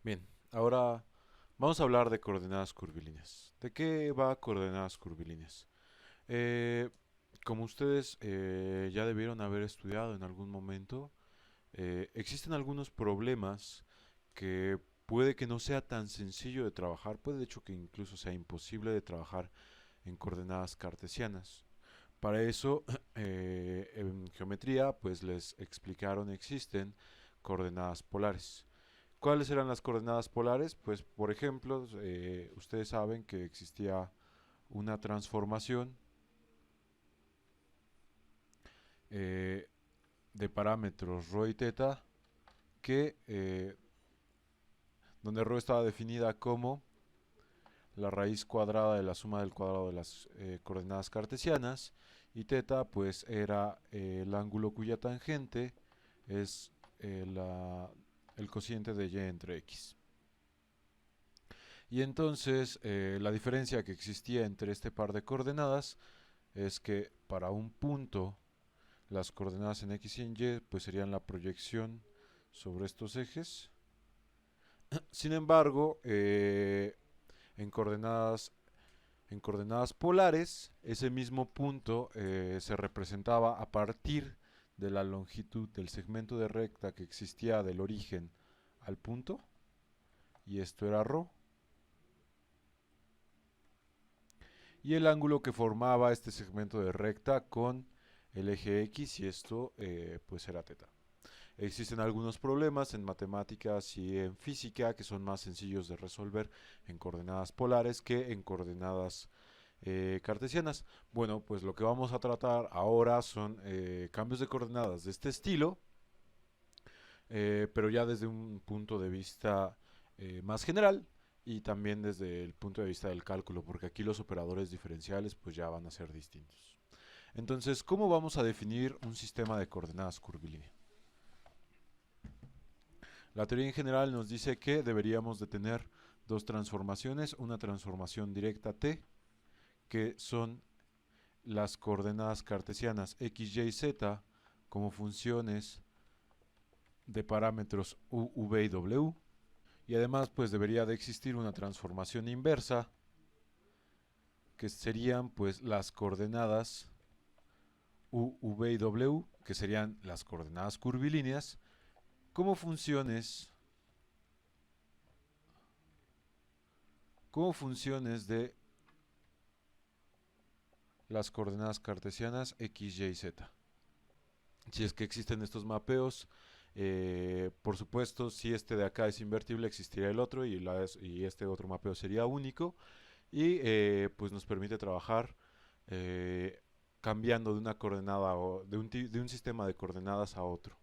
Bien, ahora vamos a hablar de coordenadas curvilíneas. ¿De qué va coordenadas curvilíneas? Eh, Como ustedes ya debieron haber estudiado en algún momento, existen algunos problemas que puede que no sea tan sencillo de trabajar, puede de hecho que incluso sea imposible de trabajar en coordenadas cartesianas. Para eso, en geometría, pues les explicaron existen coordenadas polares. ¿Cuáles eran las coordenadas polares? Pues, por ejemplo, ustedes saben que existía una transformación eh, de parámetros ρ y teta que donde ρ estaba definida como la raíz cuadrada de la suma del cuadrado de las coordenadas cartesianas y teta pues era el ángulo cuya tangente es el cociente de y entre x. Y entonces la diferencia que existía entre este par de coordenadas es que para un punto las coordenadas en x y en y pues serían la proyección sobre estos ejes. Sin embargo, en coordenadas en coordenadas polares, ese mismo punto se representaba a partir de la longitud del segmento de recta que existía del origen al punto, y esto era ρ, y el ángulo que formaba este segmento de recta con el eje X, y esto pues era teta. Existen algunos problemas en matemáticas y en física que son más sencillos de resolver en coordenadas polares que en coordenadas cartesianas. Bueno, pues lo que vamos a tratar ahora son cambios de coordenadas de este estilo, pero ya desde un punto de vista más general y también desde el punto de vista del cálculo, porque aquí los operadores diferenciales pues ya van a ser distintos. Entonces, ¿cómo vamos a definir un sistema de coordenadas curvilínea? La teoría en general nos dice que deberíamos de tener dos transformaciones, una transformación directa t, que son las coordenadas cartesianas x, y, z como funciones de parámetros u, v y w, y además pues debería de existir una transformación inversa que serían pues las coordenadas u, v y w, que serían las coordenadas curvilíneas, como funciones de las coordenadas cartesianas x, y, z. Si es que existen estos mapeos, por supuesto, si este de acá es invertible, existiría el otro y este otro mapeo sería único y pues nos permite trabajar eh, cambiando de una coordenada o de un sistema de coordenadas a otro.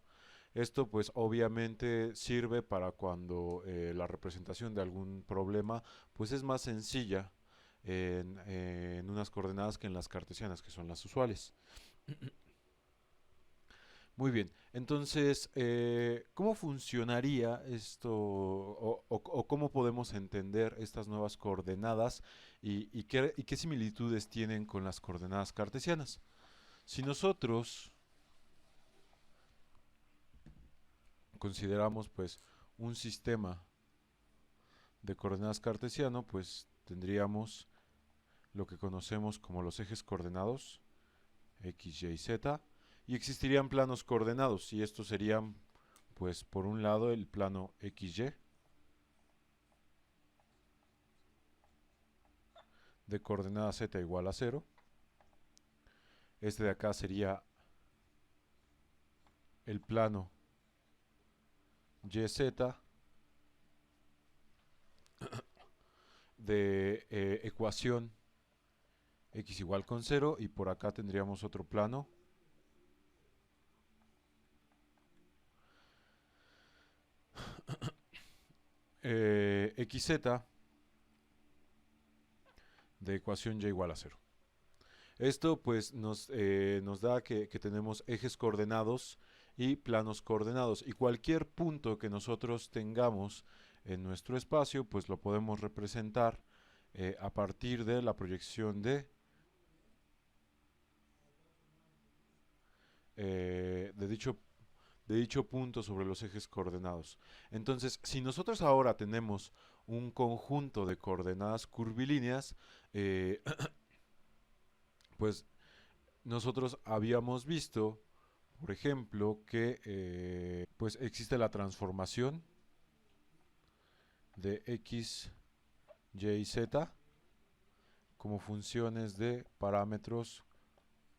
Esto pues obviamente sirve para cuando la representación de algún problema pues es más sencilla en unas coordenadas que en las cartesianas, que son las usuales. Muy bien, entonces, ¿cómo funcionaría esto o cómo podemos entender estas nuevas coordenadas y qué similitudes tienen con las coordenadas cartesianas? Si nosotros consideramos pues un sistema de coordenadas cartesiano, pues tendríamos lo que conocemos como los ejes coordenados, x, y, z, y existirían planos coordenados, y estos serían pues por un lado el plano xy de coordenada z igual a 0. Este de acá sería el plano YZ de ecuación x igual con 0 y por acá tendríamos otro plano xz de ecuación y igual a 0. Esto pues nos da que tenemos ejes coordenados y planos coordenados y cualquier punto que nosotros tengamos en nuestro espacio pues lo podemos representar a partir de la proyección de dicho de dicho punto sobre los ejes coordenados. Entonces, si nosotros ahora tenemos un conjunto de coordenadas curvilíneas, eh, pues nosotros habíamos visto, por ejemplo, que pues existe la transformación de x, y y z como funciones de parámetros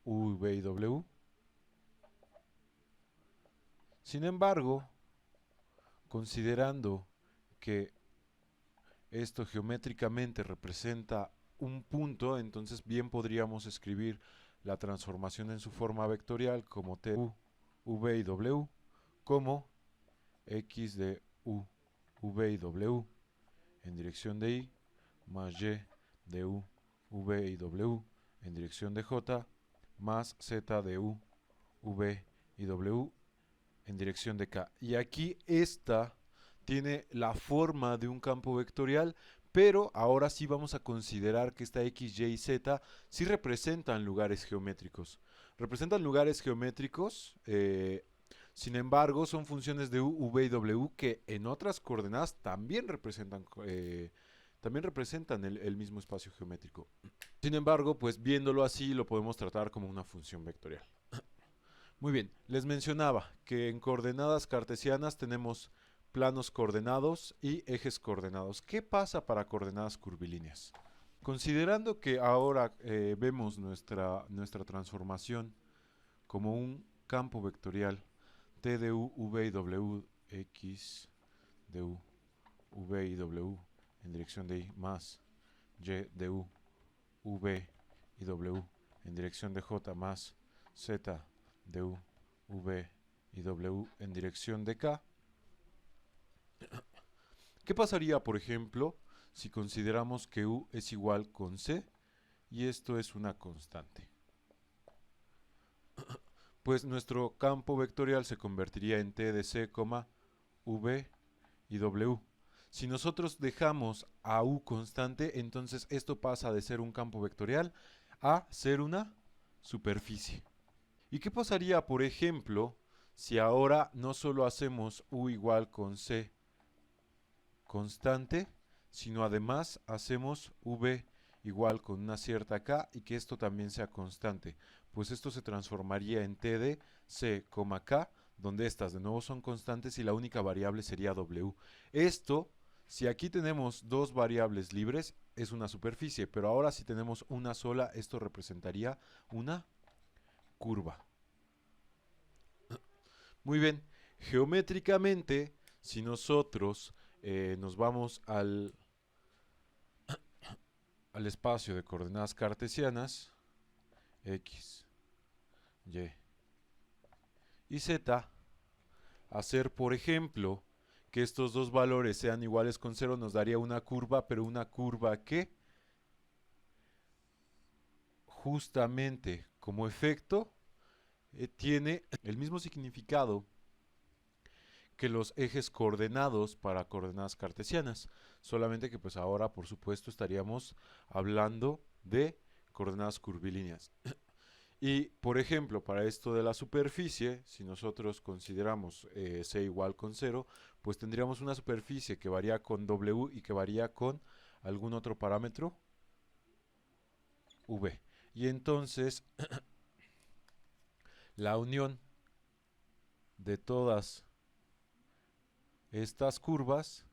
u, v y w. Sin embargo, considerando que esto geométricamente representa un punto, entonces bien podríamos escribir la transformación en su forma vectorial como t, u, v y w, como x de u, v y w en dirección de y, más y de u, v y w en dirección de j, más z de u, v y w en dirección de k. Y aquí esta tiene la forma de un campo vectorial, pero ahora sí vamos a considerar que esta x, y y z sí representan lugares geométricos. Representan lugares geométricos, sin embargo, son funciones de u, v y w que en otras coordenadas también representan el mismo espacio geométrico. Sin embargo, pues viéndolo así, lo podemos tratar como una función vectorial. Muy bien, les mencionaba que en coordenadas cartesianas tenemos planos coordenados y ejes coordenados. ¿Qué pasa para coordenadas curvilíneas? Considerando que ahora vemos nuestra transformación como un campo vectorial t de u, v y w, x de u, v y w en dirección de y, más y de u, v y w en dirección de j, más z de u, v y w en dirección de k. ¿Qué pasaría, por ejemplo, si consideramos que u es igual con c y esto es una constante? Pues nuestro campo vectorial se convertiría en t de c, v y w. Si nosotros dejamos a u constante, entonces esto pasa de ser un campo vectorial a ser una superficie. ¿Y qué pasaría, por ejemplo, si ahora no solo hacemos u igual con c constante, sino además hacemos v igual con una cierta k y que esto también sea constante? Pues esto se transformaría en t de c, k, donde estas de nuevo son constantes y la única variable sería w. Esto, si aquí tenemos dos variables libres, es una superficie, pero ahora si tenemos una sola, esto representaría una curva. Muy bien, geométricamente, si nosotros nos vamos al espacio de coordenadas cartesianas, x, y y z, hacer, por ejemplo, que estos dos valores sean iguales con 0 nos daría una curva, pero una curva que justamente como efecto tiene el mismo significado que los ejes coordenados para coordenadas cartesianas, solamente que pues ahora por supuesto estaríamos hablando de coordenadas curvilíneas. Y por ejemplo, para esto de la superficie, si nosotros consideramos c igual con 0, pues tendríamos una superficie que varía con w y que varía con algún otro parámetro v. Y entonces la unión de todas estas curvas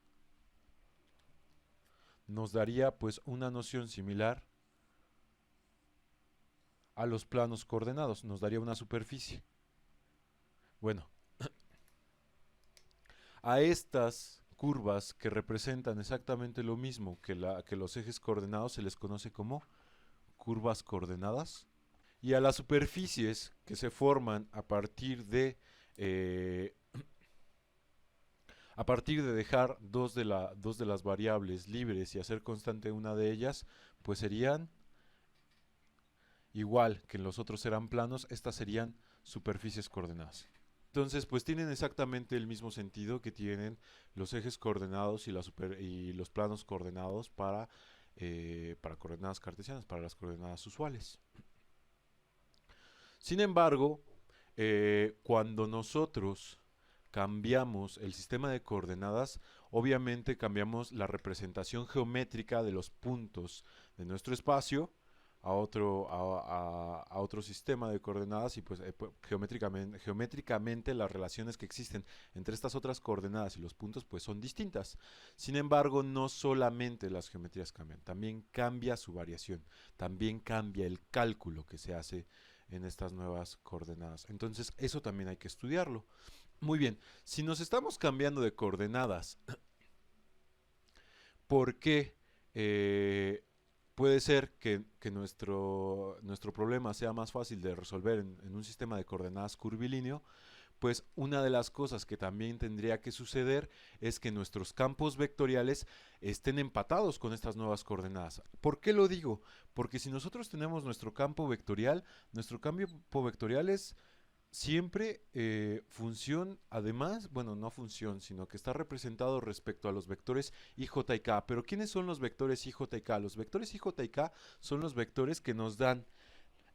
nos daría pues una noción similar a los planos coordenados, nos daría una superficie. Bueno, a estas curvas que representan exactamente lo mismo que los ejes coordenados se les conoce como curvas coordenadas. Y a las superficies que se forman a partir de dejar dos de las variables libres y hacer constante una de ellas, pues serían igual que los otros eran planos, estas serían superficies coordenadas. Entonces, pues tienen exactamente el mismo sentido que tienen los ejes coordenados y los planos coordenados para coordenadas cartesianas, para las coordenadas usuales. Sin embargo, cuando nosotros cambiamos el sistema de coordenadas, obviamente cambiamos la representación geométrica de los puntos de nuestro espacio a otro sistema de coordenadas y pues geométricamente las relaciones que existen entre estas otras coordenadas y los puntos pues son distintas. Sin embargo, no solamente las geometrías cambian, también cambia su variación, también cambia el cálculo que se hace en estas nuevas coordenadas. Entonces, eso también hay que estudiarlo. Muy bien, si nos estamos cambiando de coordenadas, ¿por qué puede ser que nuestro problema sea más fácil de resolver en un sistema de coordenadas curvilíneo? Pues una de las cosas que también tendría que suceder es que nuestros campos vectoriales estén empatados con estas nuevas coordenadas. ¿Por qué lo digo? Porque si nosotros tenemos nuestro campo vectorial es siempre función, además, bueno, no función, sino que está representado respecto a los vectores I, J y K. Pero ¿quiénes son los vectores I, J y K? Los vectores I, J y K son los vectores que nos dan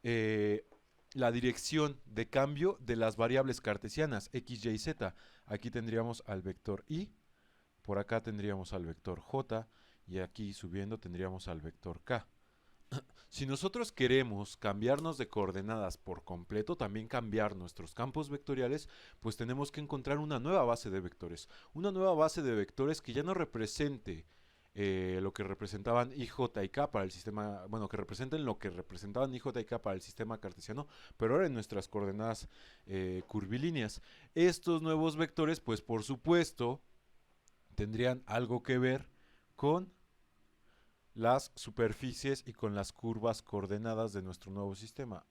eh, la dirección de cambio de las variables cartesianas, X, Y, Z. Aquí tendríamos al vector I, por acá tendríamos al vector J, y aquí subiendo tendríamos al vector K. Si nosotros queremos cambiarnos de coordenadas por completo, también cambiar nuestros campos vectoriales, pues tenemos que encontrar una nueva base de vectores. Una nueva base de vectores que ya no represente lo que representaban I, J y K para el sistema, bueno, que representen lo que representaban I, J y K para el sistema cartesiano, pero ahora en nuestras coordenadas curvilíneas. Estos nuevos vectores, pues por supuesto, tendrían algo que ver con las superficies y con las curvas coordenadas de nuestro nuevo sistema.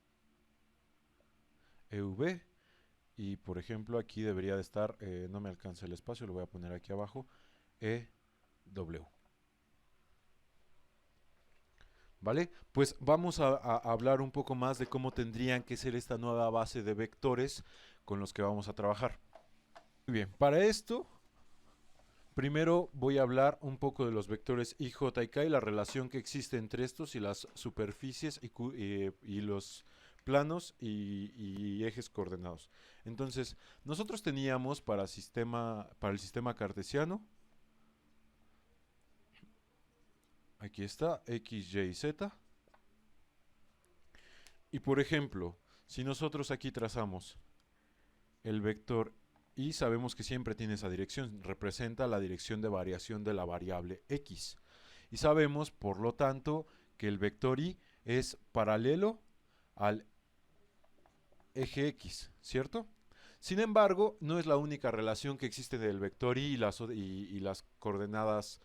EV, y por ejemplo aquí debería de estar, no me alcanza el espacio, lo voy a poner aquí abajo, EW. ¿Vale? Pues vamos a hablar un poco más de cómo tendrían que ser esta nueva base de vectores con los que vamos a trabajar. Muy bien, para esto primero voy a hablar un poco de los vectores I, J y K y la relación que existe entre estos y las superficies y los planos y ejes coordenados. Entonces, nosotros teníamos para el sistema cartesiano, aquí está, X, Y, Z. Y por ejemplo, si nosotros aquí trazamos el vector y sabemos que siempre tiene esa dirección, representa la dirección de variación de la variable x. Y sabemos, por lo tanto, que el vector y es paralelo al eje x, ¿cierto? Sin embargo, no es la única relación que existe del vector y las coordenadas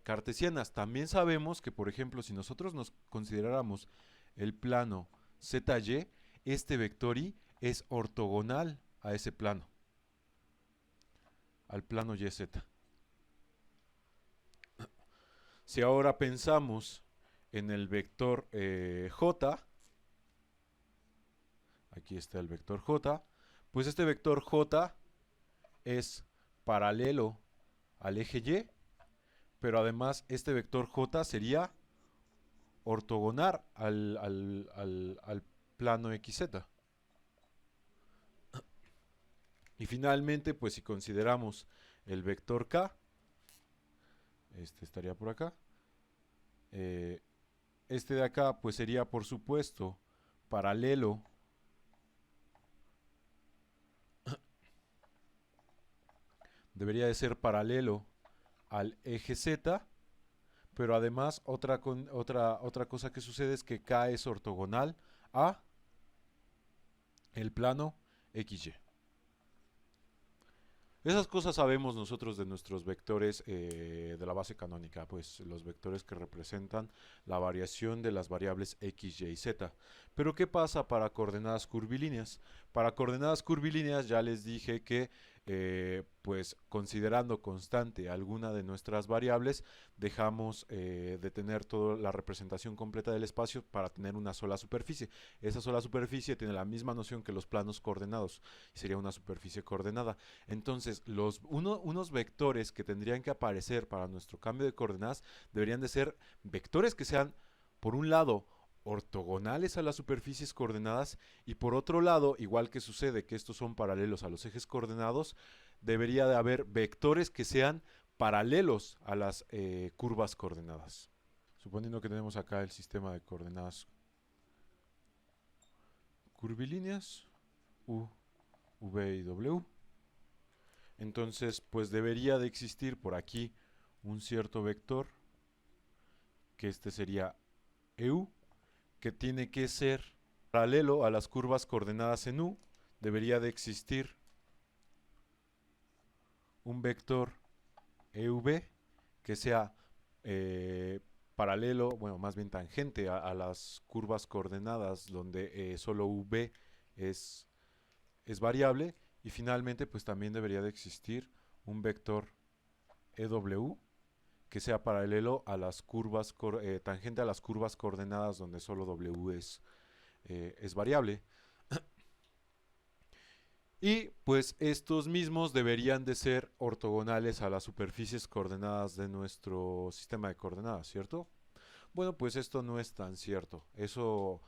cartesianas. También sabemos que, por ejemplo, si nosotros nos consideráramos el plano ZY, este vector y es ortogonal a ese plano, al plano YZ. Si ahora pensamos en el vector J, aquí está el vector J, pues este vector J es paralelo al eje Y, pero además este vector J sería ortogonal al plano XZ. Y finalmente, pues si consideramos el vector K, este estaría por acá, este de acá pues sería por supuesto paralelo debería de ser paralelo al eje Z, pero además otra cosa que sucede es que K es ortogonal a el plano XY. Esas cosas sabemos nosotros de nuestros vectores de la base canónica, pues los vectores que representan la variación de las variables x, y, z. Pero ¿qué pasa para coordenadas curvilíneas? Para coordenadas curvilíneas ya les dije que pues considerando constante alguna de nuestras variables, dejamos de tener toda la representación completa del espacio para tener una sola superficie. Esa sola superficie tiene la misma noción que los planos coordenados, y sería una superficie coordenada. Entonces, unos vectores que tendrían que aparecer para nuestro cambio de coordenadas deberían de ser vectores que sean, por un lado, ortogonales a las superficies coordenadas y por otro lado, igual que sucede que estos son paralelos a los ejes coordenados, debería de haber vectores que sean paralelos a las curvas coordenadas. Suponiendo que tenemos acá el sistema de coordenadas curvilíneas, U, V y W. Entonces, pues debería de existir por aquí un cierto vector, que este sería EU, que tiene que ser paralelo a las curvas coordenadas en U. Debería de existir un vector EV que sea paralelo, bueno, más bien tangente a las curvas coordenadas donde solo V es variable. Y finalmente, pues también debería de existir un vector EW que sea paralelo a las curvas, tangente a las curvas coordenadas donde solo W es variable. Y pues estos mismos deberían de ser ortogonales a las superficies coordenadas de nuestro sistema de coordenadas, ¿cierto? Bueno, pues esto no es tan cierto. Eso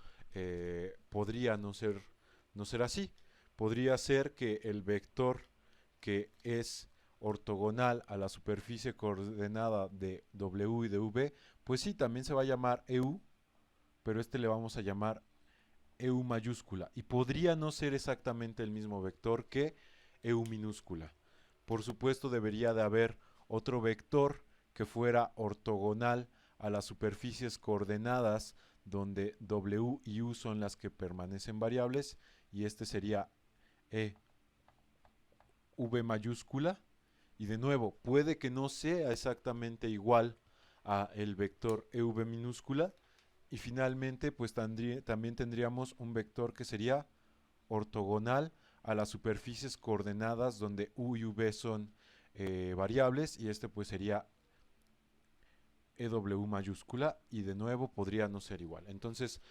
podría no ser así. Podría ser que el vector que es ortogonal a la superficie coordenada de W y de V, pues sí, también se va a llamar EU, pero este le vamos a llamar EU mayúscula. Y podría no ser exactamente el mismo vector que EU minúscula. Por supuesto, debería de haber otro vector que fuera ortogonal a las superficies coordenadas donde W y U son las que permanecen variables, y este sería EV mayúscula. Y de nuevo, puede que no sea exactamente igual a el vector EV minúscula. Y finalmente, pues también tendríamos un vector que sería ortogonal a las superficies coordenadas donde U y V son variables, y este pues sería EW mayúscula, y de nuevo podría no ser igual. Entonces,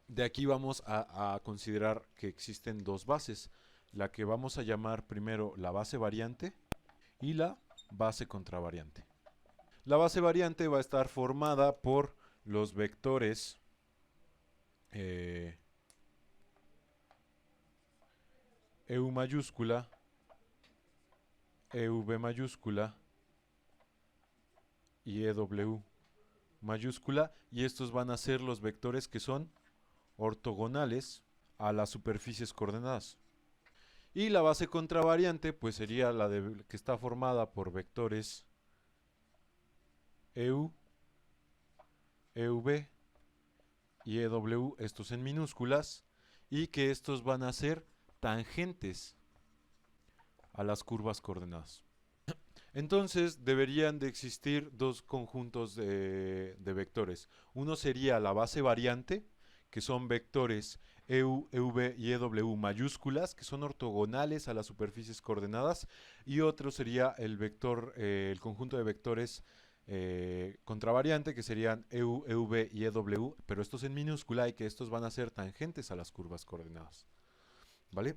de aquí vamos a considerar que existen dos bases, la que vamos a llamar primero la base variante y la base contravariante. La base variante va a estar formada por los vectores EU mayúscula, EV mayúscula y EW mayúscula, y estos van a ser los vectores que son ortogonales a las superficies coordenadas. Y la base contravariante pues sería la que está formada por vectores EU, EV y EW, estos en minúsculas, y que estos van a ser tangentes a las curvas coordenadas. Entonces deberían de existir dos conjuntos de vectores. Uno sería la base variante, que son vectores EU, EV y EW mayúsculas, que son ortogonales a las superficies coordenadas, y otro sería el vector, el conjunto de vectores contravariante, que serían EU, EV y EW, pero estos en minúscula, y que estos van a ser tangentes a las curvas coordenadas. ¿Vale?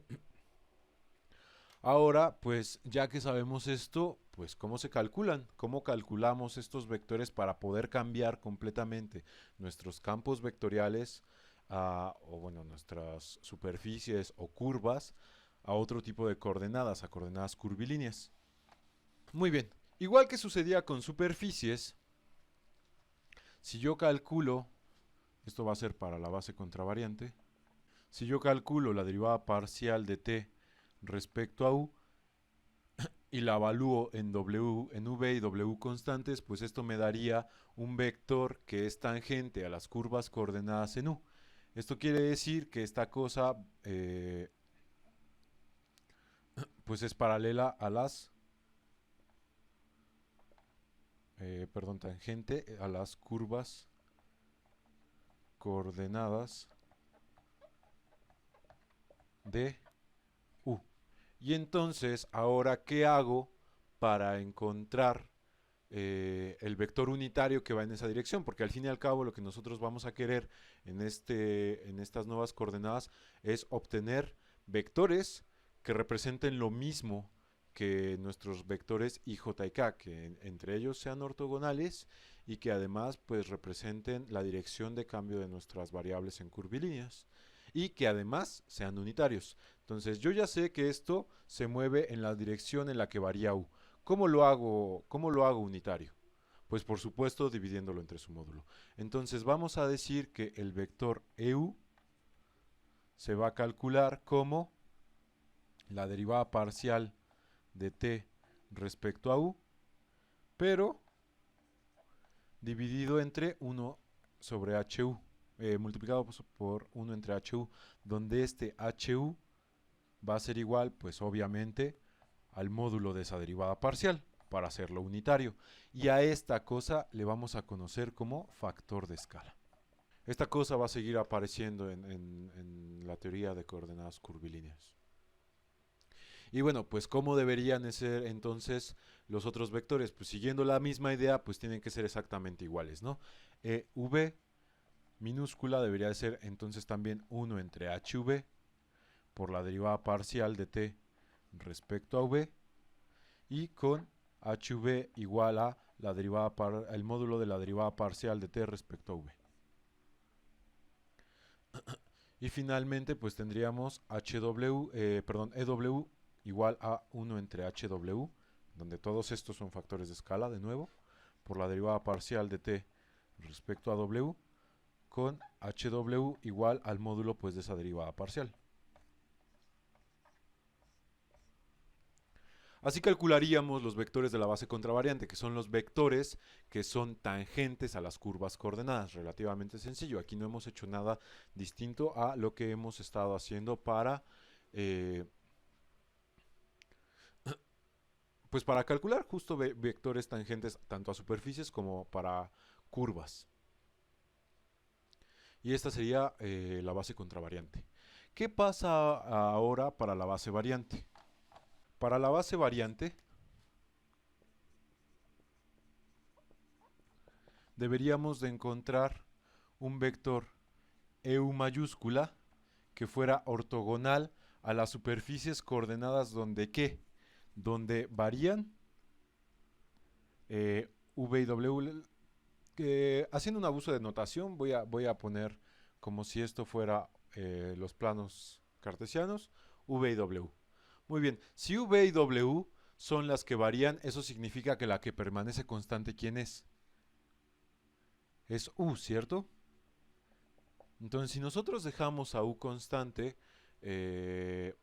Ahora, pues ya que sabemos esto, pues ¿cómo se calculan? ¿Cómo calculamos estos vectores para poder cambiar completamente nuestros campos vectoriales o bueno, nuestras superficies o curvas a otro tipo de coordenadas, a coordenadas curvilíneas? Muy bien, igual que sucedía con superficies, si yo calculo, esto va a ser para la base contravariante, si yo calculo la derivada parcial de t respecto a u, y la evalúo en W, en V y W constantes, pues esto me daría un vector que es tangente a las curvas coordenadas en U. Esto quiere decir que esta cosa pues es paralela a las tangente a las curvas coordenadas de U. Y entonces, ahora, ¿qué hago para encontrar el vector unitario que va en esa dirección? Porque al fin y al cabo lo que nosotros vamos a querer en estas nuevas coordenadas es obtener vectores que representen lo mismo que nuestros vectores I, J y K, que entre ellos sean ortogonales y que además pues representen la dirección de cambio de nuestras variables en curvilíneas. y que además sean unitarios. Entonces yo ya sé que esto se mueve en la dirección en la que varía u. Cómo lo hago unitario? Pues por supuesto dividiéndolo entre su módulo. Entonces vamos a decir que el vector EU se va a calcular como la derivada parcial de t respecto a u, pero dividido entre 1 sobre HU, multiplicado por 1 entre HU, donde este HU va a ser igual, pues obviamente, al módulo de esa derivada parcial, para hacerlo unitario. Y a esta cosa le vamos a conocer como factor de escala. Esta cosa va a seguir apareciendo en la teoría de coordenadas curvilíneas. Y bueno, pues ¿cómo deberían ser entonces los otros vectores? Pues siguiendo la misma idea, pues tienen que ser exactamente iguales, ¿no? V minúscula debería de ser entonces también 1 entre HV por la derivada parcial de t respecto a v, y con HV igual a la derivada el módulo de la derivada parcial de t respecto a v. Y finalmente pues tendríamos EW igual a 1 entre HW, donde todos estos son factores de escala de nuevo, por la derivada parcial de t respecto a w, con HW igual al módulo pues de esa derivada parcial. Así calcularíamos los vectores de la base contravariante, que son los vectores que son tangentes a las curvas coordenadas. Relativamente sencillo. Aquí no hemos hecho nada distinto a lo que hemos estado haciendo para pues para calcular justo vectores tangentes tanto a superficies como para curvas. Y esta sería la base contravariante. ¿Qué pasa ahora para la base variante? Para la base variante deberíamos de encontrar un vector EU mayúscula que fuera ortogonal a las superficies coordenadas donde ¿qué? Donde varían V y W. Haciendo un abuso de notación voy a poner como si esto fuera los planos cartesianos, V y W. Muy bien, si V y W son las que varían, eso significa que la que permanece constante, ¿quién es? Es U, ¿cierto? Entonces, si nosotros dejamos a U constante, el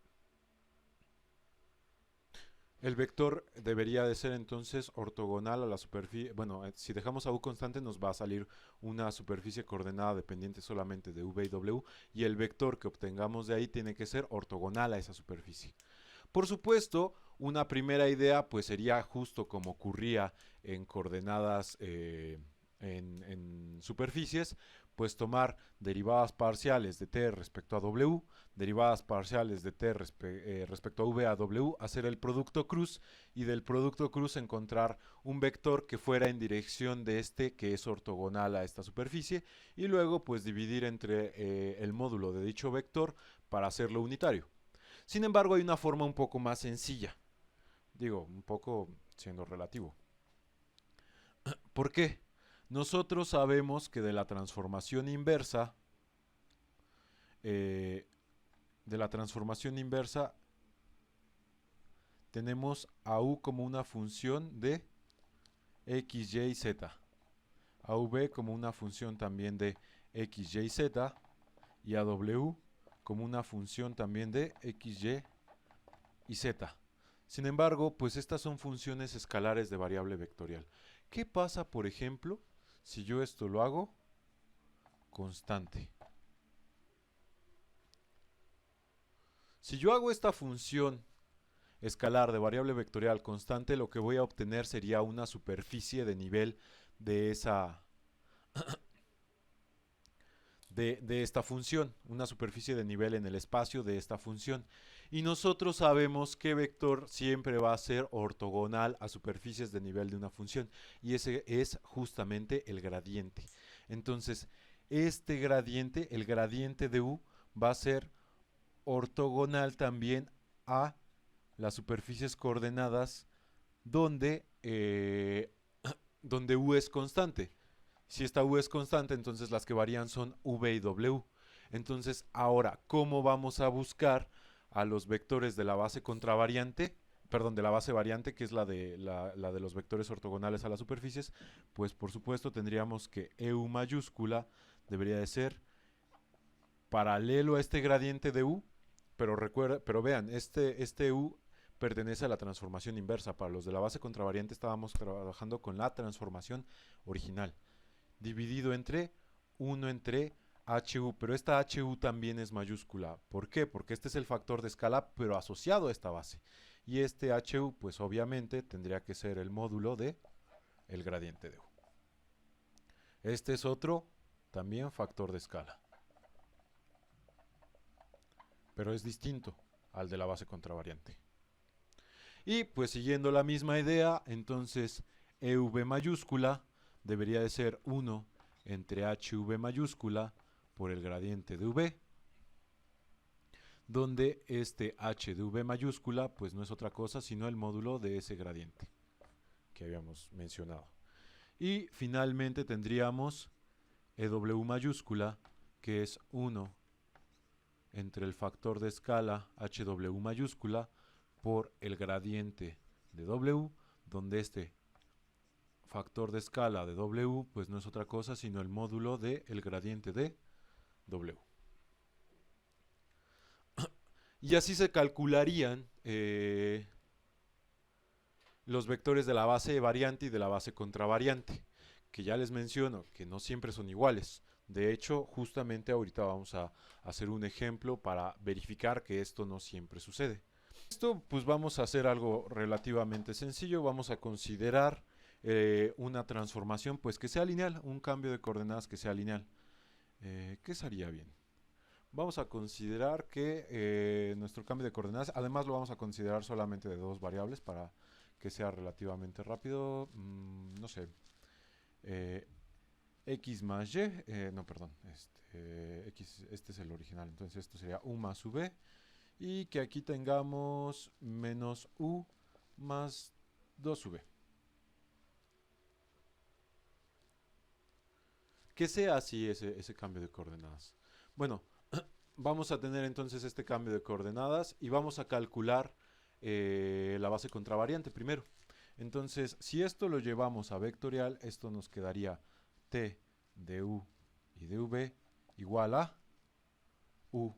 vector debería de ser entonces ortogonal a la superficie. Bueno, si dejamos a U constante nos va a salir una superficie coordenada dependiente solamente de V y W, y el vector que obtengamos de ahí tiene que ser ortogonal a esa superficie. Por supuesto, una primera idea pues sería justo como ocurría en coordenadas en superficies, pues tomar derivadas parciales de t respecto a w, derivadas parciales de t respecto a v a w, hacer el producto cruz, y del producto cruz encontrar un vector que fuera en dirección de este que es ortogonal a esta superficie, y luego pues dividir entre el módulo de dicho vector para hacerlo unitario. Sin embargo, hay una forma un poco más sencilla. Digo, un poco siendo relativo. ¿Por qué? Nosotros sabemos que de la transformación inversa, tenemos a u como una función de x, y, z, a v como una función también de x, y, z, y a w como una función también de x, y y z. Sin embargo, pues estas son funciones escalares de variable vectorial. ¿Qué pasa, por ejemplo, si yo esto lo hago constante? Si yo hago esta función escalar de variable vectorial constante, lo que voy a obtener sería una superficie de nivel de esa de esta función, una superficie de nivel en el espacio de esta función. Y nosotros sabemos que vector siempre va a ser ortogonal a superficies de nivel de una función, y ese es justamente el gradiente. Entonces, este gradiente, el gradiente de u, va a ser ortogonal también a las superficies coordenadas donde, donde u es constante. Si esta u es constante, entonces las que varían son v y w. Entonces, ahora, ¿cómo vamos a buscar a los vectores de la base contravariante? Perdón, de la base variante, que es la de los vectores ortogonales a las superficies. Pues por supuesto tendríamos que EU mayúscula debería de ser paralelo a este gradiente de U, pero vean, este U pertenece a la transformación inversa. Para los de la base contravariante estábamos trabajando con la transformación original, dividido entre 1 entre HU, pero esta HU también es mayúscula. ¿Por qué? Porque este es el factor de escala, pero asociado a esta base. Y este HU, pues obviamente tendría que ser el módulo de el gradiente de U. Este es otro, también factor de escala, pero es distinto al de la base contravariante. Y pues siguiendo la misma idea, entonces EV mayúscula debería de ser 1 entre HV mayúscula por el gradiente de V, donde este H de V mayúscula pues no es otra cosa sino el módulo de ese gradiente que habíamos mencionado. Y finalmente tendríamos EW mayúscula, que es 1 entre el factor de escala HW mayúscula por el gradiente de W, donde este factor de escala de W pues no es otra cosa sino el módulo del gradiente de W. Y así se calcularían los vectores de la base variante y de la base contravariante, que ya les menciono que no siempre son iguales. De hecho, justamente ahorita vamos a hacer un ejemplo para verificar que esto no siempre sucede. Esto pues vamos a hacer algo relativamente sencillo, vamos a considerar una transformación pues que sea lineal, un cambio de coordenadas que sea lineal. ¿Qué sería bien? Vamos a considerar que nuestro cambio de coordenadas, además lo vamos a considerar solamente de dos variables para que sea relativamente rápido, no sé, x más y, no, perdón, este es el original, entonces esto sería u más v, y que aquí tengamos menos u más 2v. Que sea así ese cambio de coordenadas. Bueno, vamos a tener entonces este cambio de coordenadas y vamos a calcular la base contravariante primero. Entonces, si esto lo llevamos a vectorial, esto nos quedaría t de u y de v igual a u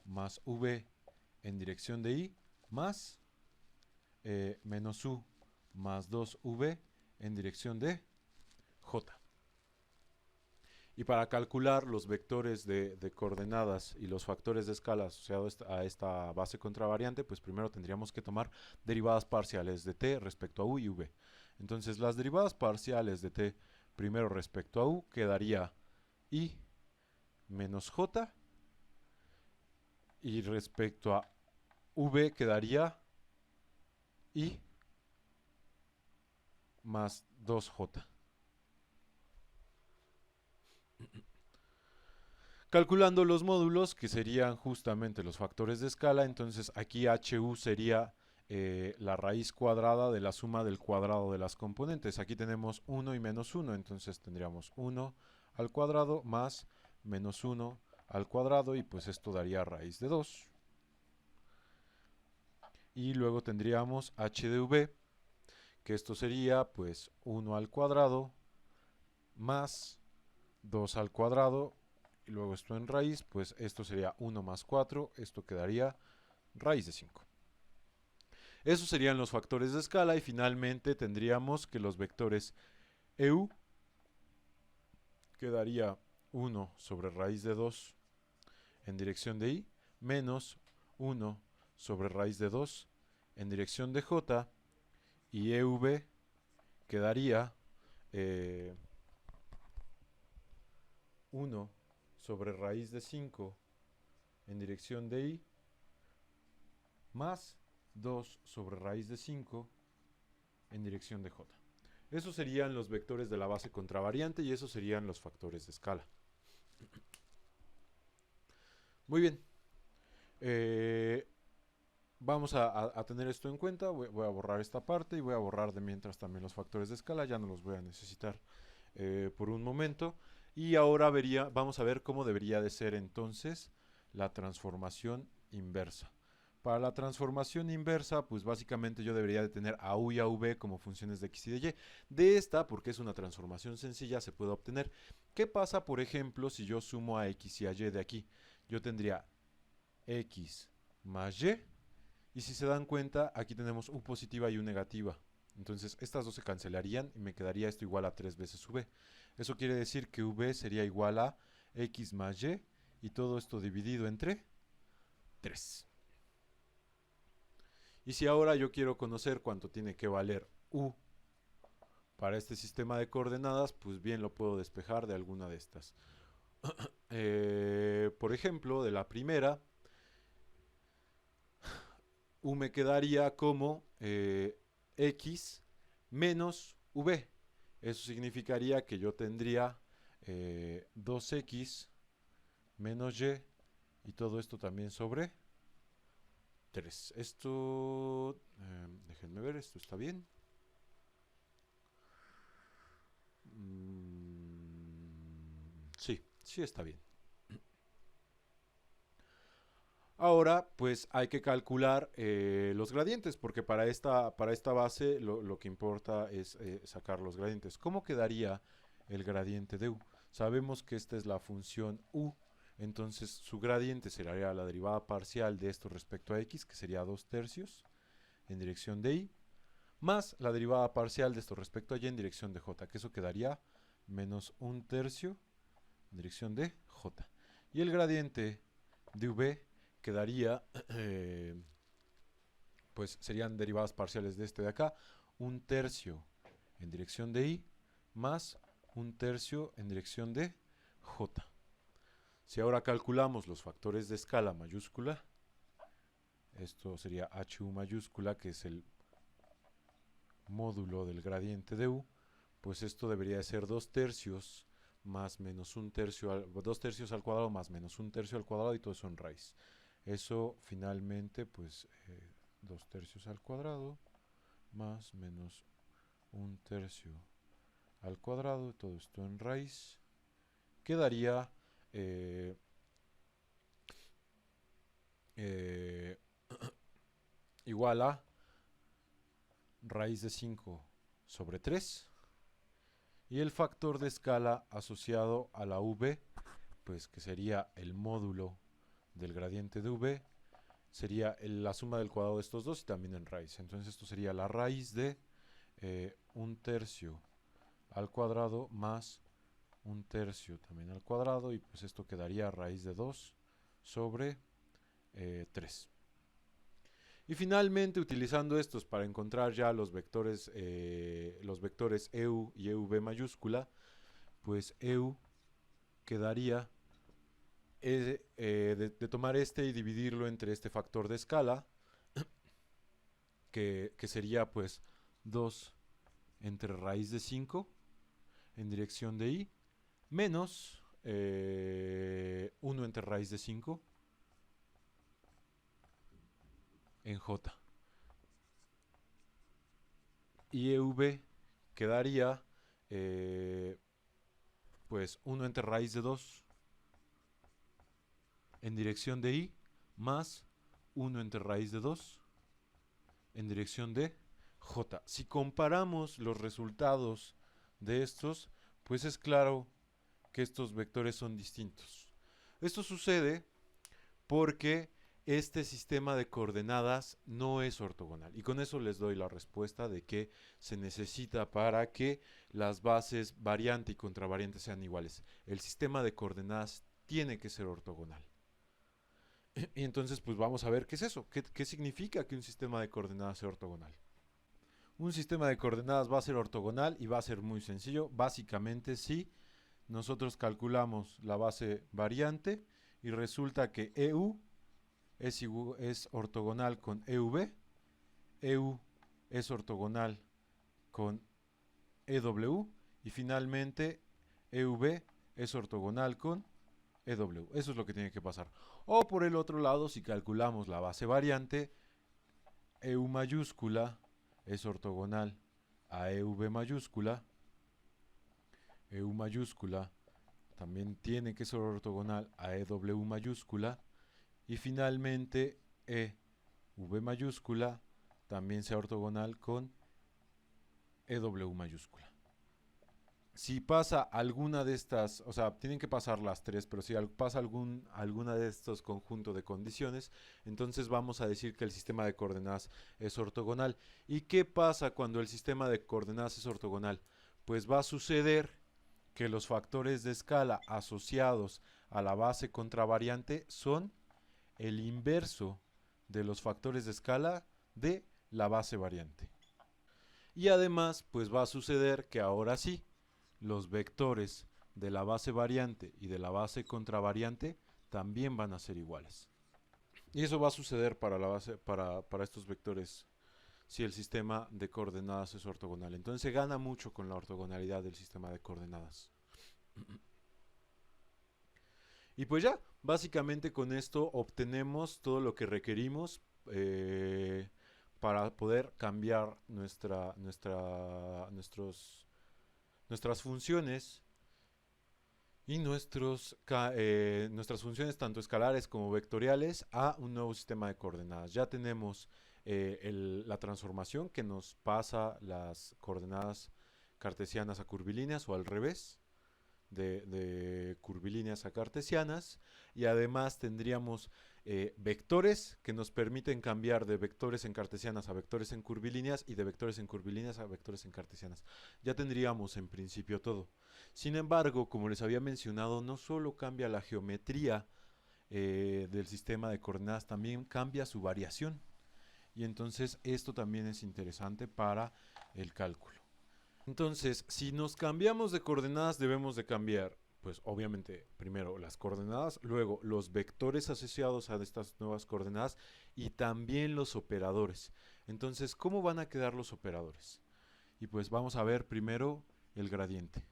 más v en dirección de i más menos u más 2v en dirección de j. Y para calcular los vectores de coordenadas y los factores de escala asociados a esta base contravariante, pues primero tendríamos que tomar derivadas parciales de t respecto a u y v. Entonces las derivadas parciales de t primero respecto a u quedaría i menos j, y respecto a v quedaría i más 2j. Calculando los módulos, que serían justamente los factores de escala, entonces aquí HU sería la raíz cuadrada de la suma del cuadrado de las componentes. Aquí tenemos 1 y menos 1, entonces tendríamos 1 al cuadrado más menos 1 al cuadrado, y pues esto daría raíz de 2. Y luego tendríamos h de v, que esto sería pues 1 al cuadrado más 2 al cuadrado, y luego esto en raíz, pues esto sería 1 más 4, esto quedaría raíz de 5. Esos serían los factores de escala, y finalmente tendríamos que los vectores EU quedaría 1 sobre raíz de 2 en dirección de i, menos 1 sobre raíz de 2 en dirección de j, y EV quedaría 1 sobre raíz de 5 en dirección de i, más 2 sobre raíz de 5 en dirección de j. Esos serían los vectores de la base contravariante y esos serían los factores de escala. Muy bien. Vamos a tener esto en cuenta. Voy a borrar esta parte y voy a borrar de mientras también los factores de escala. Ya no los voy a necesitar por un momento. Y ahora vamos a ver cómo debería de ser entonces la transformación inversa. Para la transformación inversa, pues básicamente yo debería de tener a u y a v como funciones de x y de y. De esta, porque es una transformación sencilla, se puede obtener. ¿Qué pasa, por ejemplo, si yo sumo a x y a y de aquí? Yo tendría x más y, y si se dan cuenta, aquí tenemos u positiva y u negativa. Entonces, estas dos se cancelarían y me quedaría esto igual a 3 veces v. Eso quiere decir que v sería igual a x más y todo esto dividido entre 3. Y si ahora yo quiero conocer cuánto tiene que valer u para este sistema de coordenadas, pues bien lo puedo despejar de alguna de estas. Por ejemplo, de la primera, u me quedaría como x menos v. Eso significaría que yo tendría 2x menos y todo esto también sobre 3. Esto, déjenme ver, esto está bien. Sí, sí está bien. Ahora, pues hay que calcular los gradientes, porque para esta base lo que importa es sacar los gradientes. ¿Cómo quedaría el gradiente de u? Sabemos que esta es la función u, entonces su gradiente sería la derivada parcial de esto respecto a x, que sería 2 tercios en dirección de y, más la derivada parcial de esto respecto a y en dirección de j, que eso quedaría menos 1 tercio en dirección de j. Y el gradiente de v quedaría, pues serían derivadas parciales de este de acá, 1 tercio en dirección de y más 1 tercio en dirección de j. Si ahora calculamos los factores de escala mayúscula, esto sería HU mayúscula, que es el módulo del gradiente de u, pues esto debería de ser 2 tercios más menos 1 tercio, 2 tercios al cuadrado más menos 1 tercio al cuadrado y todo eso en raíz. Eso finalmente, pues 2 tercios al cuadrado más menos 1 tercio al cuadrado, todo esto en raíz, quedaría eh, igual a raíz de 5 sobre 3. Y el factor de escala asociado a la v, pues que sería el módulo del gradiente de v, sería la suma del cuadrado de estos dos y también en raíz. Entonces esto sería la raíz de 1 tercio al cuadrado más 1 tercio también al cuadrado, y pues esto quedaría raíz de 2 sobre 3. Y finalmente, utilizando estos para encontrar ya los vectores EU y EUV mayúscula, pues EU quedaría de tomar este y dividirlo entre este factor de escala, que sería pues 2 entre raíz de 5 en dirección de y, menos 1 entre raíz de 5 en j. Y EV quedaría pues 1 entre raíz de 2 en dirección de y, más 1 entre raíz de 2 en dirección de j. Si comparamos los resultados de estos, pues es claro que estos vectores son distintos. Esto sucede porque este sistema de coordenadas no es ortogonal. Y con eso les doy la respuesta de que se necesita para que las bases variante y contravariante sean iguales. El sistema de coordenadas tiene que ser ortogonal. Y entonces pues vamos a ver qué es eso. ¿Qué significa que un sistema de coordenadas sea ortogonal? Un sistema de coordenadas va a ser ortogonal y va a ser muy sencillo. Básicamente si nosotros calculamos la base variante y resulta que EU es ortogonal con EV, EU es ortogonal con EW y finalmente EV es ortogonal con EW. Eso es lo que tiene que pasar. O por el otro lado, si calculamos la base variante, EU mayúscula es ortogonal a EV mayúscula, EU mayúscula también tiene que ser ortogonal a EW mayúscula, y finalmente EV mayúscula también sea ortogonal con EW mayúscula. Si pasa alguna de estas, o sea, tienen que pasar las tres, pero si pasa alguna de estos conjuntos de condiciones, entonces vamos a decir que el sistema de coordenadas es ortogonal. ¿Y qué pasa cuando el sistema de coordenadas es ortogonal? Pues va a suceder que los factores de escala asociados a la base contravariante son el inverso de los factores de escala de la base variante. Y además, pues va a suceder que ahora sí, los vectores de la base variante y de la base contravariante también van a ser iguales. Y eso va a suceder para estos vectores si el sistema de coordenadas es ortogonal. Entonces se gana mucho con la ortogonalidad del sistema de coordenadas. Y pues ya, básicamente con esto obtenemos todo lo que requerimos para poder cambiar nuestras funciones y nuestras funciones tanto escalares como vectoriales a un nuevo sistema de coordenadas. Ya tenemos la transformación que nos pasa las coordenadas cartesianas a curvilíneas o al revés, de curvilíneas a cartesianas, y además tendríamos vectores que nos permiten cambiar de vectores en cartesianas a vectores en curvilíneas y de vectores en curvilíneas a vectores en cartesianas. Ya tendríamos en principio todo. Sin embargo, como les había mencionado, no solo cambia la geometría del sistema de coordenadas, también cambia su variación. Y entonces esto también es interesante para el cálculo. Entonces, si nos cambiamos de coordenadas, debemos de cambiar, pues obviamente, primero las coordenadas, luego los vectores asociados a estas nuevas coordenadas y también los operadores. Entonces, ¿cómo van a quedar los operadores? Y pues vamos a ver primero el gradiente.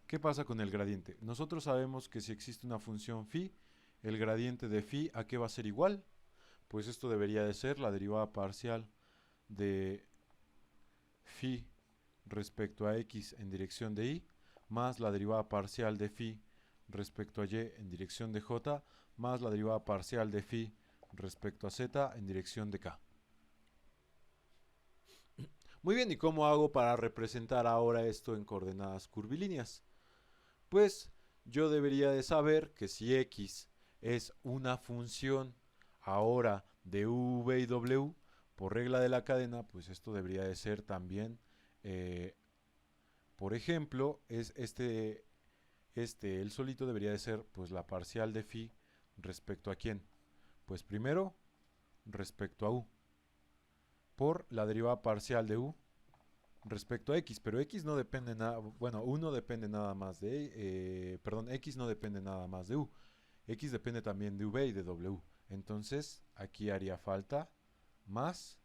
¿Qué pasa con el gradiente? Nosotros sabemos que si existe una función phi, el gradiente de phi, ¿a qué va a ser igual? Pues esto debería de ser la derivada parcial de phi respecto a x en dirección de y, más la derivada parcial de phi respecto a y en dirección de j, más la derivada parcial de phi respecto a z en dirección de k. Muy bien, ¿y cómo hago para representar ahora esto en coordenadas curvilíneas? Pues yo debería de saber que si x es una función ahora de v y w, por regla de la cadena, pues esto debería de ser también, por ejemplo, el solito debería de ser pues la parcial de phi respecto a quién. Pues primero respecto a u, por la derivada parcial de u respecto a x, pero x no depende nada, bueno, u no depende nada más de, x no depende nada más de u, x depende también de v y de w. Entonces aquí haría falta más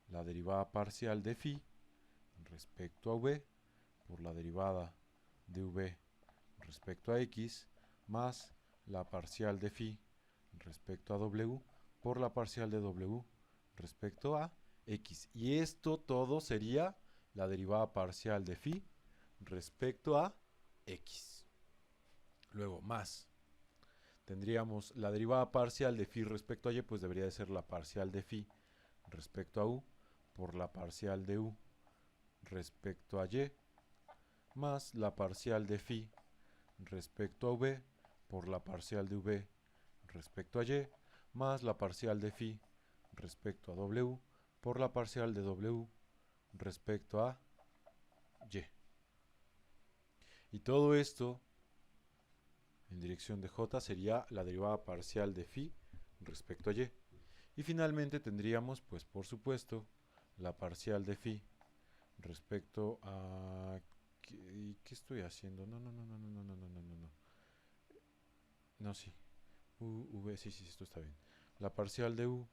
la derivada parcial de phi respecto a v por la derivada de v respecto a x más la parcial de phi respecto a w por la parcial de w respecto a x. Y esto todo sería la derivada parcial de phi respecto a x. Luego más. Tendríamos la derivada parcial de phi respecto a y, pues debería de ser la parcial de phi respecto a u por la parcial de u respecto a y, más la parcial de phi respecto a v por la parcial de v respecto a y, más la parcial de phi respecto a w por la parcial de w respecto a y. Y todo esto en dirección de j sería la derivada parcial de phi respecto a y. Y finalmente tendríamos, pues por supuesto, la parcial de phi respecto a... ¿Qué estoy haciendo? No. No, sí. Sí, esto está bien. La parcial de u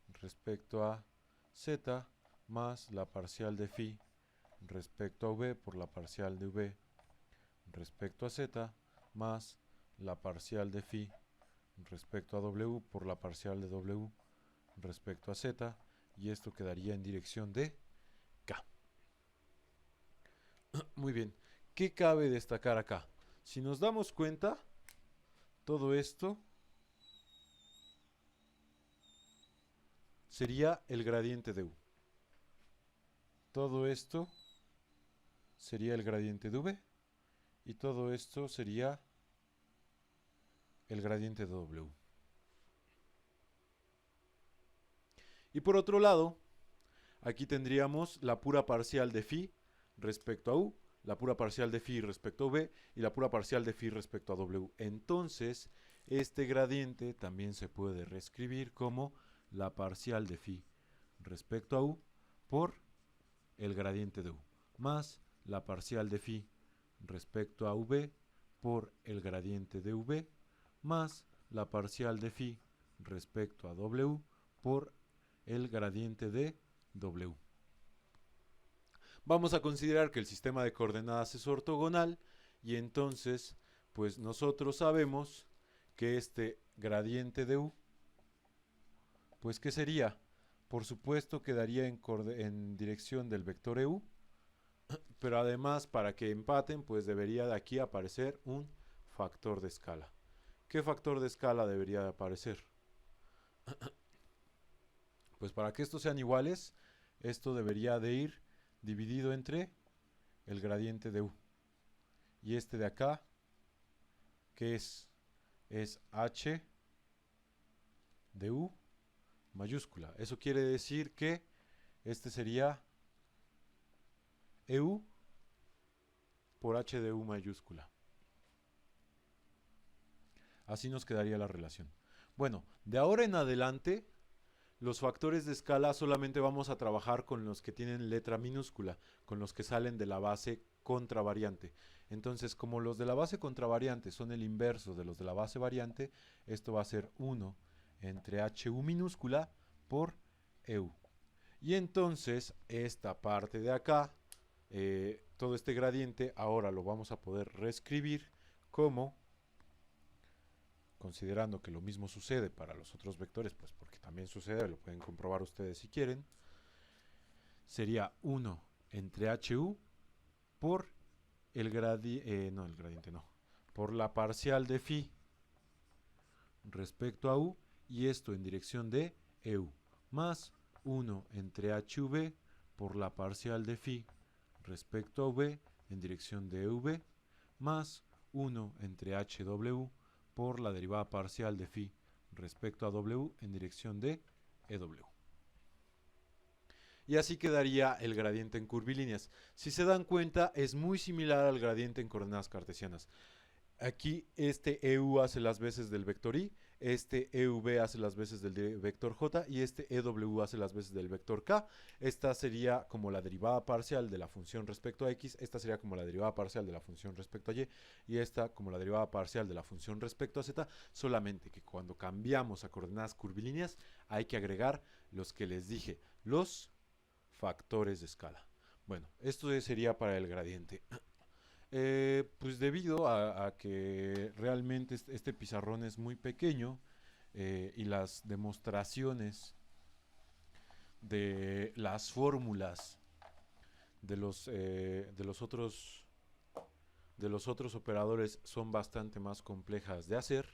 respecto a z más la parcial de phi respecto a v por la parcial de v respecto a z más la parcial de phi respecto a w por la parcial de w respecto a z, y esto quedaría en dirección de k. Muy bien. ¿Qué cabe destacar acá? Si nos damos cuenta, todo esto sería el gradiente de U. Todo esto sería el gradiente de V y todo esto sería el gradiente de W. Y por otro lado, aquí tendríamos la pura parcial de phi respecto a U, la pura parcial de phi respecto a V y la pura parcial de phi respecto a W. Entonces, este gradiente también se puede reescribir como la parcial de phi respecto a U por el gradiente de U, más la parcial de phi respecto a V por el gradiente de V, más la parcial de phi respecto a W por el gradiente de W. Vamos a considerar que el sistema de coordenadas es ortogonal y entonces pues nosotros sabemos que este gradiente de U, pues ¿qué sería? Por supuesto quedaría en dirección del vector EU, pero además para que empaten pues debería de aquí aparecer un factor de escala. ¿Qué factor de escala debería de aparecer? Pues para que estos sean iguales, esto debería de ir dividido entre el gradiente de U. Y este de acá, que es H de U mayúscula. Eso quiere decir que este sería EU por H de U mayúscula. Así nos quedaría la relación. Bueno, de ahora en adelante, los factores de escala solamente vamos a trabajar con los que tienen letra minúscula, con los que salen de la base contravariante. Entonces, como los de la base contravariante son el inverso de los de la base variante, esto va a ser 1 entre HU minúscula por EU. Y entonces, esta parte de acá, todo este gradiente, ahora lo vamos a poder reescribir como, considerando que lo mismo sucede para los otros vectores, pues porque también sucede, lo pueden comprobar ustedes si quieren, sería 1 entre HU por el gradiente, por la parcial de phi respecto a U, y esto en dirección de EU, más 1 entre HV por la parcial de phi respecto a V en dirección de EV, más 1 entre HW por la derivada parcial de phi respecto a W en dirección de EW. Y así quedaría el gradiente en curvilíneas. Si se dan cuenta, es muy similar al gradiente en coordenadas cartesianas. Aquí este EU hace las veces del vector I, este EV hace las veces del vector J y este EW hace las veces del vector K. Esta sería como la derivada parcial de la función respecto a X, esta sería como la derivada parcial de la función respecto a y esta como la derivada parcial de la función respecto a Z, solamente que cuando cambiamos a coordenadas curvilíneas hay que agregar los que les dije, los factores de escala. Bueno, esto sería para el gradiente. Pues debido a que realmente este pizarrón es muy pequeño y las demostraciones de las fórmulas de los otros operadores son bastante más complejas de hacer.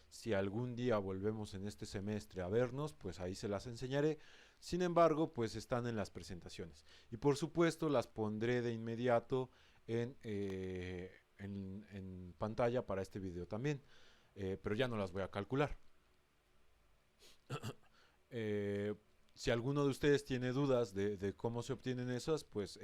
Si algún día volvemos en este semestre a vernos, pues ahí se las enseñaré. Sin embargo, pues están en las presentaciones. Y por supuesto las pondré de inmediato en pantalla para este video también. Pero ya no las voy a calcular. Si alguno de ustedes tiene dudas de cómo se obtienen esas, pues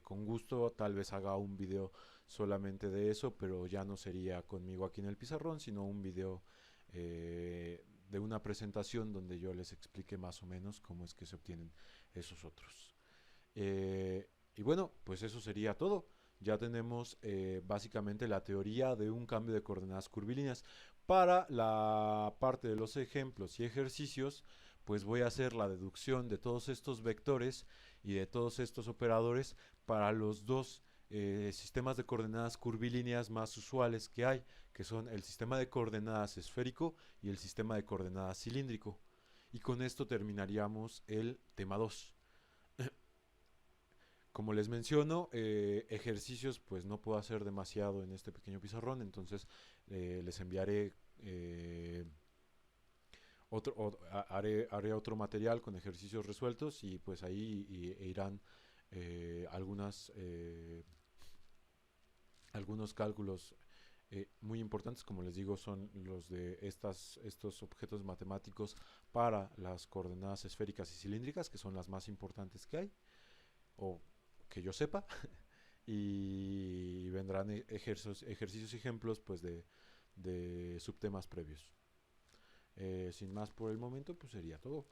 con gusto tal vez haga un video solamente de eso, pero ya no sería conmigo aquí en el pizarrón, sino un video de una presentación donde yo les explique más o menos cómo es que se obtienen esos otros. Y bueno, pues eso sería todo. Ya tenemos básicamente la teoría de un cambio de coordenadas curvilíneas. Para la parte de los ejemplos y ejercicios, pues voy a hacer la deducción de todos estos vectores y de todos estos operadores para los dos sistemas de coordenadas curvilíneas más usuales que hay, que son el sistema de coordenadas esférico y el sistema de coordenadas cilíndrico. Y con esto terminaríamos el tema 2. Como les menciono, ejercicios pues no puedo hacer demasiado en este pequeño pizarrón, entonces les enviaré haré otro material con ejercicios resueltos y pues ahí irán algunas algunos cálculos muy importantes, como les digo, son los de estos objetos matemáticos para las coordenadas esféricas y cilíndricas, que son las más importantes que hay, o que yo sepa, y vendrán ejercicios y ejemplos pues de subtemas previos. Sin más por el momento, pues sería todo.